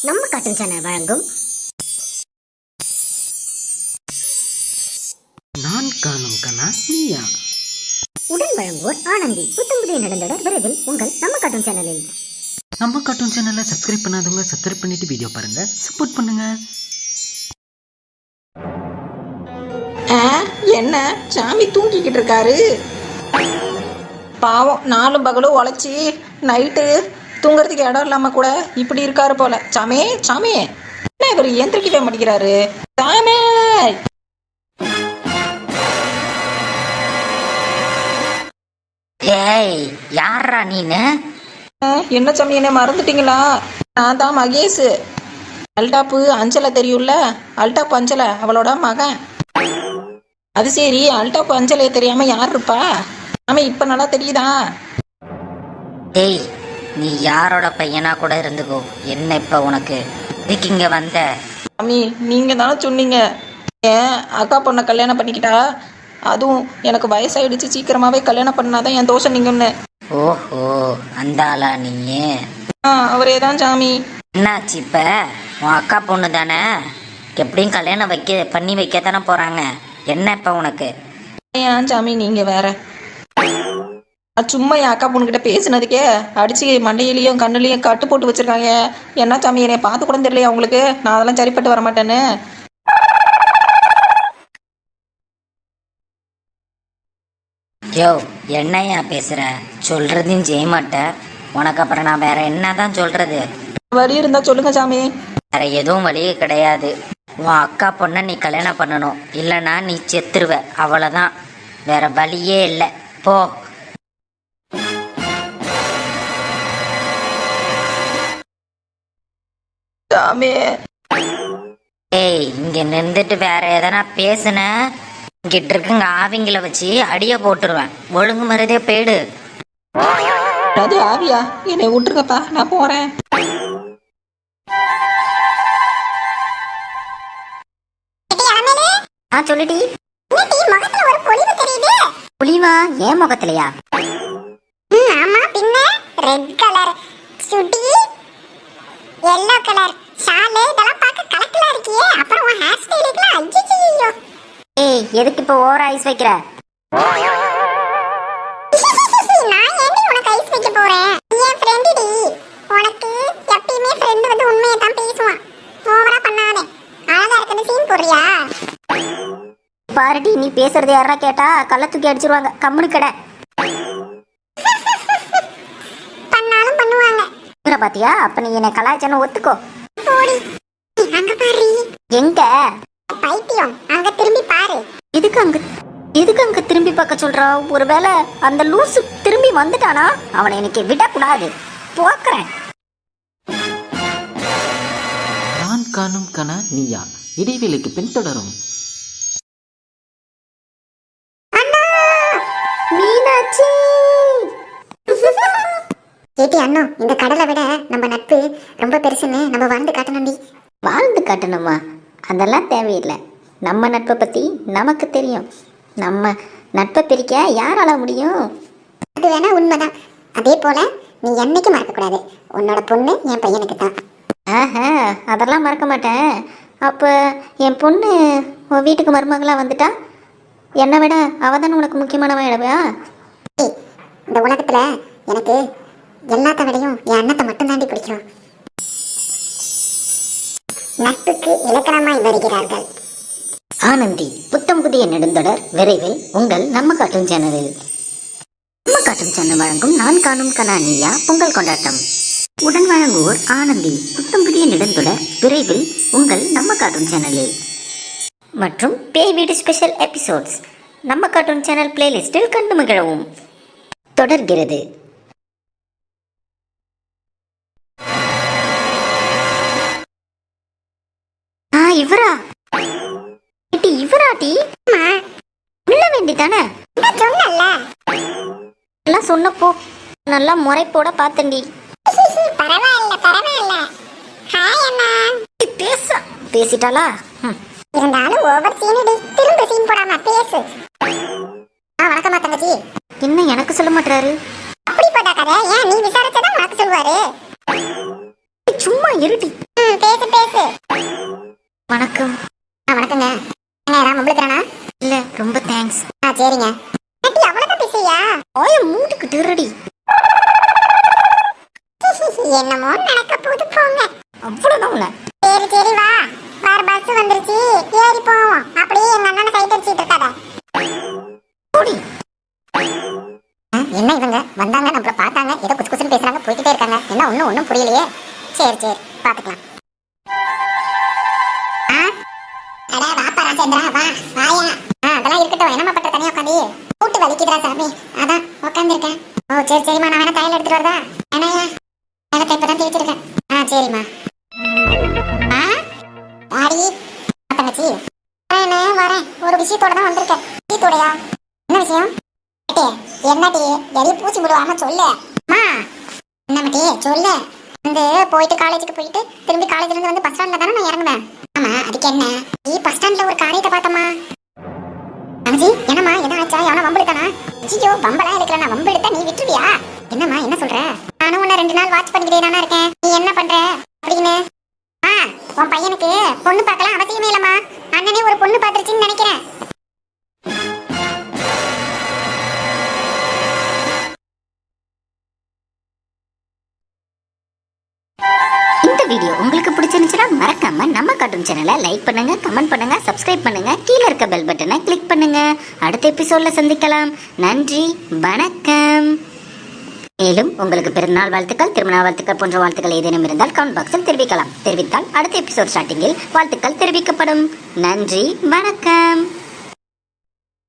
நம்ம cartoon channel வழங்கும் நான் காணும் கனா நீயா. உடன் வழங்குவோர் ஆனந்தி. புத்தம்புதிய நடந்தடர் விரைவில் உங்கள் நம்ம கார்ட்டூன் சேனலில். நம்ம கார்ட்டூன் சேனலை சப்ஸ்கிரைப் பண்ணாதவங்க சப்ஸ்கிரைப் பண்ணிட்டு வீடியோ பாருங்க, சப்போர்ட் பண்ணுங்க. என்ன சாமி தூங்கிக்கிட்டு இருக்காரு? பாவம், நாலும் பகலும் உழைச்சி நைட்டு தூங்குறதுக்கு இடம் இல்லாம கூட இப்படி இருக்காரு போல. சாமி சாமி, என்ன இவர் எந்திரிக்கவே மாட்டேங்கிறாரு? சாமி, ஏய், யாரா நீனு? என்ன சாமி, என்ன மறந்துட்டீங்களா? நான் தான் மகேஷ். அல்டாப்பு அஞ்சலை தெரியும்ல? அல்டாப்பு அஞ்சலை அவளோட மகன். அது சரி, அல்டாப்பு அஞ்சலை தெரியாம யார் இருப்பா? சாமி இப்ப நல்லா தெரியுதா? டேய், நீ யாரோட பையனா கூட இருந்துக்கோ, என்ன இப்ப உனக்கு இதுக்கு இங்க வந்த? சாமி நீங்க தானே சொன்னீங்க ஏன் அக்கா பொண்ணை கல்யாணம் பண்ணிக்கிட்டா, அதுவும் எனக்கு வயசாயிடுச்சு, சீக்கிரமாவே கல்யாணம் பண்ணாதான் என் தோஷம் நீங்கன்னு. ஓஹோ, அந்த ஆளா நீ? அவரே தான் சாமி. என்னாச்சு இப்ப? உன் அக்கா பொண்ணு தானே, எப்படியும் கல்யாணம் பண்ணி வைக்கத்தானே போறாங்க. என்ன இப்ப உனக்கு? ஏன் சாமி நீங்க வேற? சும்மா என் அக்கா பொண்ணுகிட்ட பேசினதுக்கே அடிச்சு மண்டையிலையும் கண்ணுலையும் கட்டு போட்டு வச்சிருக்காங்க. என்ன சாமி, என்னை பார்த்து கூட தெரியலையா உங்களுக்கு? நான் அதெல்லாம் சரிப்பட்டு வர மாட்டேன்னு. யோ, என்னையா பேசுற? சொல்றதையும் செய்ய மாட்டேன். உனக்கு அப்புறம் நான் வேற என்னதான் சொல்றது? வழி இருந்தா சொல்லுங்க சாமி. வேற எதுவும் வழியே கிடையாது. உன் அக்கா பொண்ணை நீ கல்யாணம் பண்ணணும், இல்லைன்னா நீ செத்துருவ, அவ்வளோதான். வேற வழியே இல்லை, போ. சாமி, ஏய், இங்க நின்றுட்டு வேற எதனா பேசுன, இங்கிட்டு இருக்குங்க ஆவிங்களை வச்சு அடிய போட்டுருவேன். ஒழுங்கு மருதே போயிடு. அது ஆவியா? என்னை விட்டுருங்கப்பா, நான் போறேன். சொல்லுடி. முகத்துல ஒரு பொலிவு தெரியுது. புலிவா? ஏன் முகத்திலையா? ஆமா, பின்ன ரெட் கலர் சுடி, yellow கலர் ஷால், இதெல்லாம் பார்க்க கலக்கலா இருக்கியே. அப்புறம் உன் ஹேர் ஸ்டைலுக்குலாம் அஜிஜியோ. ஏய், எதுக்கு இப்போ ஓவர் ஐஸ் வைக்கிற? நான் ஏன்டி உனக்கு ஐஸ் வைக்க போறேன்? நீ என் ஃப்ரெண்ட் டி. உனக்கு எப்பயுமே ஃப்ரெண்ட் வந்து உண்மையை தான் பேசுவான். ஓவரா பண்ணாதே. அழகா இருக்குன்னு சீன் போடுறியா? பாருடி, நீ பேசுறது யாரா கேட்டா கள்ள தூக்கி அடிச்சிருவாங்க. கம்முனு கடை. பண்ணாலும் பண்ணுவாங்க. பாத்தியா? அப்ப நீ என்னை கலாய்ச்சன்னு ஒத்துக்கோ. போடி. அங்க பாரு. எங்க? பைத்தியம், அங்க திரும்பி பாரு. எதுக்கு அங்க திரும்பி பார்க்க சொல்றா? ஒருவேளை அந்த லூசு திரும்பி வந்துட்டானா அவனை எனக்கு விடக்கூடாது, போக்குறேன். நான் காணும் கனா நீயா இடைவேளைக்கு பின் தொடரும். மீனாட்சி, ஏட்டி அண்ணா, இந்த கடலை விட நம்ம நட்பு ரொம்ப பெருசுன்னு நம்ம வாழ்ந்து காட்டணும்டி. வாழ்ந்து காட்டணுமா? அதெல்லாம் தேவையில்லை. நம்ம நட்பை பத்தி நமக்கு தெரியும். நம்ம நட்பை பிரிக்க யாரால முடியும்? அது வேணா உண்மைதான். அதே போல நீ என்னைக்கு மறக்க கூடாது, உன்னோட பொண்ணு என் பையனுக்கு தான். ஆஹா, அதெல்லாம் மறக்க மாட்டேன். அப்போ என் பொண்ணு உன் வீட்டுக்கு மருமகளா வந்துட்டா என்னை விட அவ தானே உனக்கு முக்கியமானவன் இடவா? இந்த உலகத்துல எனக்கு எல்லாத்த விடையும் என் அண்ணத்தை மட்டும் தாண்டி பிடிக்கும். நட்புக்கு இலக்கணமாய் வருகிறார்கள். ஆனந்தி புத்தம் புதிய நெடுந்தொடர் விரைவில் உங்கள் நம்ம கார்ட்டூன் சேனலில். நம்ம கார்ட்டூன் சேனல் வழங்கும் நான் காணும் கனா நீயா பொங்கல் கொண்டாட்டம். உடன் வழங்குவோர் ஆனந்தி. புத்தம் புதிய நெடுந்தொடர் விரைவில் உங்கள் நம்ம கார்ட்டூன் சேனலில். மற்றும் பேய் வீடு ஸ்பெஷல் எபிசோட்ஸ் நம்ம கார்ட்டூன் சேனல் பிளேலிஸ்டில் கண்டு மகிழவும். தொடர்கிறது. இவரா? இவராட்டி உள்ள வேண்டிதானே? சொன்னல எல்லாம் சொன்னப்போ நல்லா முறைப்போட பார்த்தண்டி. பரவாயில்ல பரவாயில்ல. ஹாய் அண்ணா. பேசிட்டாளா? இருந்தாலும் ஓவர் சீனடி. திரும்ப சீன் போடாம பேசு. வணக்கம்மா தங்கச்சி. என்ன எனக்கு சொல்ல மாட்டாரு? அப்படி போட்டா கதை ஏன் நீ விசாரிச்சதான் உனக்கு சொல்லுவாரு. சும்மா இருடி. பேசு பேசு. வணக்கம். வணக்கங்க. என்ன நான் மம்பளுக்குறானா? இல்ல, ரொம்ப தேங்க்ஸ். சரிங்க. நட்டி அவ்வளவுதான் பேசியா? ஓய மூட்டுக்கு திருடி. என்னமோ நடக்க போது போங்க. அவ்வளவுதான் உள்ள. சரி வா. வேற பஸ் வந்துருச்சு, ஏறி போவோம். அப்படியே எங்க அண்ணனை சைட் அடிச்சிட்டு இருக்காத. ஓடி. என்ன இவங்க வந்தாங்க, நம்மள பார்த்தாங்க, ஏதோ குச்சு குச்சுன்னு பேசுறாங்க, போய்கிட்டே இருக்காங்க. என்ன ஒண்ணும் புரியலையே. சரி பாத்துக்கலாம். அட வாப்பா ராஜேந்திரா, வா வாயா. அதெல்லாம் இருக்கட்டும். என்னமா பண்ற தனியா உட்காந்து? கூட்டு வலிக்குதுடா சாமி, அதான் உட்காந்துருக்கேன். ஓ சரிம்மா, நான் வேணா தையல் எடுத்துட்டு வரதா? என்னையா எனக்கு இப்பதான் தேய்ச்சிருக்கேன். சரிம்மா. ஆடி தங்கச்சி, வரேன். ஒரு விஷயத்தோட தான் வந்திருக்கேன். விஷயத்தோடயா? என்ன விஷயம்? என்னடி எலி பூச்சி விடுவாம சொல்லு. என்ன மட்டி சொல்லு. வந்து போயிட்டு காலேஜுக்கு போயிட்டு திரும்பி காலேஜ்ல இருந்து வந்து பஸ் ஸ்டாண்ட்ல தானே நான் இறங்குவேன். ஆமா, அதுக்கு என்ன? நீ பஸ் ஸ்டாண்ட்ல ஒரு காரியத்தை பார்த்தமா? அஞ்சி என்னம்மா, என்ன ஆச்சா? எவனா வம்பு எடுத்தானா? ஐயோ, வம்பெல்லாம் எடுக்கல. நான் வம்பு எடுத்தா நீ விட்டுருவியா? என்னம்மா என்ன சொல்ற? நானும் உன்னை 2 நாள் வாட்ச் பண்ணிக்கிட்டே தானே இருக்கேன். நீ என்ன பண்ற அப்படின்னு? உன் பையனுக்கு பொண்ணு பார்க்கலாம் அவசியமே இல்லம்மா. அண்ணனே ஒரு பொண்ணு பார்த்துருச்சுன்னு நினைக்கிறேன். இந்த வீடியோ உங்களுக்கு பிடிச்சிருந்துச்சுன்னா மறக்காம நம்ம கார்ட்டூன் சேனலை லைக் பண்ணுங்க, கமெண்ட் பண்ணுங்க, சப்ஸ்கிரைப் பண்ணுங்க, கீழே இருக்க பெல் பட்டனை கிளிக் பண்ணுங்க. அடுத்த எபிசோட்ல சந்திக்கலாம். நன்றி, வணக்கம். மேலும் உங்களுக்கு பிறந்தநாள் வாழ்த்துக்கள், திருமண வாழ்த்துக்கள் போன்ற வாழ்த்துக்கள் ஏதேனும் இருந்தால் கமெண்ட் பாக்ஸில் தெரிவிக்கலாம். தெரிவித்தால் அடுத்த எபிசோட் ஸ்டார்டிங்கில் வாழ்த்துக்கள் தெரிவிக்கப்படும். நன்றி, வணக்கம்.